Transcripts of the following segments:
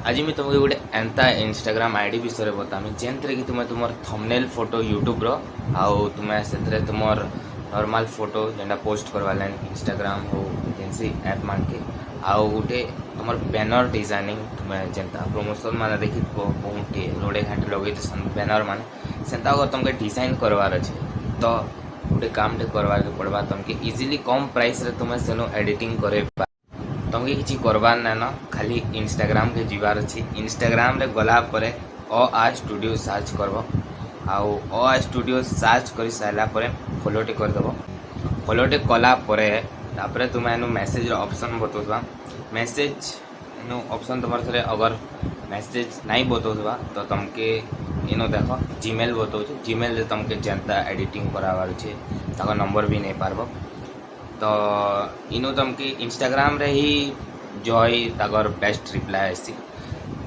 आज मैं तुमको गोटे एंता इंस्टाग्राम आईडी विषय बतामी जेन कि तुम्हें तुम थंबनेल फोटो यूट्यूब रो आउ तुम्हें से तुमर नॉर्मल फोटो जेनटा पोस्ट करवा लाइन इंस्टाग्राम हो एजेंसी ऐप मान के आउ गोटे तुम बैनर डिजाइनिंग तुम्हें जेनता प्रमोशन मान देखी बहुत रोडे घाटे लगे बैनर मान से अगर तुमके डिजाइन करवार अच्छे तो गोटे काम करवा पड़वा तुमके इजिली कम प्राइस रे तुम्हें सेनो एडिटिंग करे तुमके किसी करवार ना न खाली इंस्टाग्राम के जीवार अच्छी इंस्टाग्राम रे गला परे आ स्टूडियो सर्च करब आउ आ स्टूडियो सर्च कर सारा फॉलोटे करदेव फॉलोटे कला तापर तुम्हें एनु मेसेज ऑप्शन बताऊा मेसेज एनु ऑप्शन तुम थे अगर मेसेज नहीं बताऊा तो तुमके इनो देख जीमेल बताऊँ जीमेल तुमके जेनता एडिटिंग करावार अच्छे ताको नंबर भी नहीं पारब तो इनो तुमके इंस्टाग्राम रे ही जॉय तागर बेस्ट रिप्लाई आसी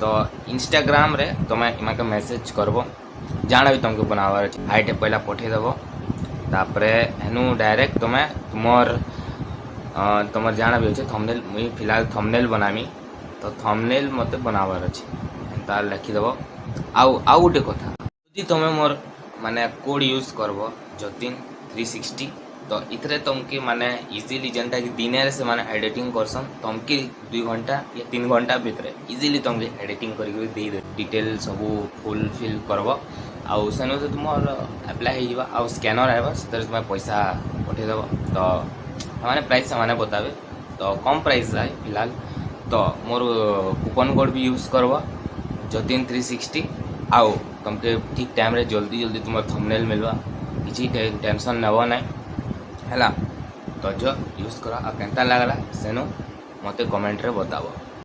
तो इंस्टाग्राम रे तुम्हें इमाके मेसेज करबो जाना भी तुमको बनावार अच्छे हाईटे पहला पठेदेव तापर हेनु डायरेक्ट तुम्हें तुमर जाना भी अच्छे थंबनेल मुई फिलहाल थंबनेल बनामी तो थंबनेल मते बनावार अच्छे तार लिखिदेव आउ गोटे कथा यदि तुम्हें मोर माने कोड यूज करबो जतिन 360 तो इतरे तुमके माने इजीली जनता कि दिन से माने एडिटिंग करसन तुमके 2 घंटा या 3 घंटा भीतर इजीली तुमके एडिटिंग करके दे डिटेल सब फुलफिल करब आउ सेनो से तुम अप्लाई हो आउ स्कैनर आएगा से तुम पैसा पठेदेव तो मैंने प्राइस से बतावे तो कम प्राइस आए फिलहाल तो मोर कूपन कोड भी यूज करब जतिन 360 आउ तुमके ठीक टाइम रे जल्दी जल्दी तुम थंबनेल मिलवा किसी टेंशन नब ना है तो जो यूज कर केन्ता लगला सेनु मते कमेंट रे बताओ।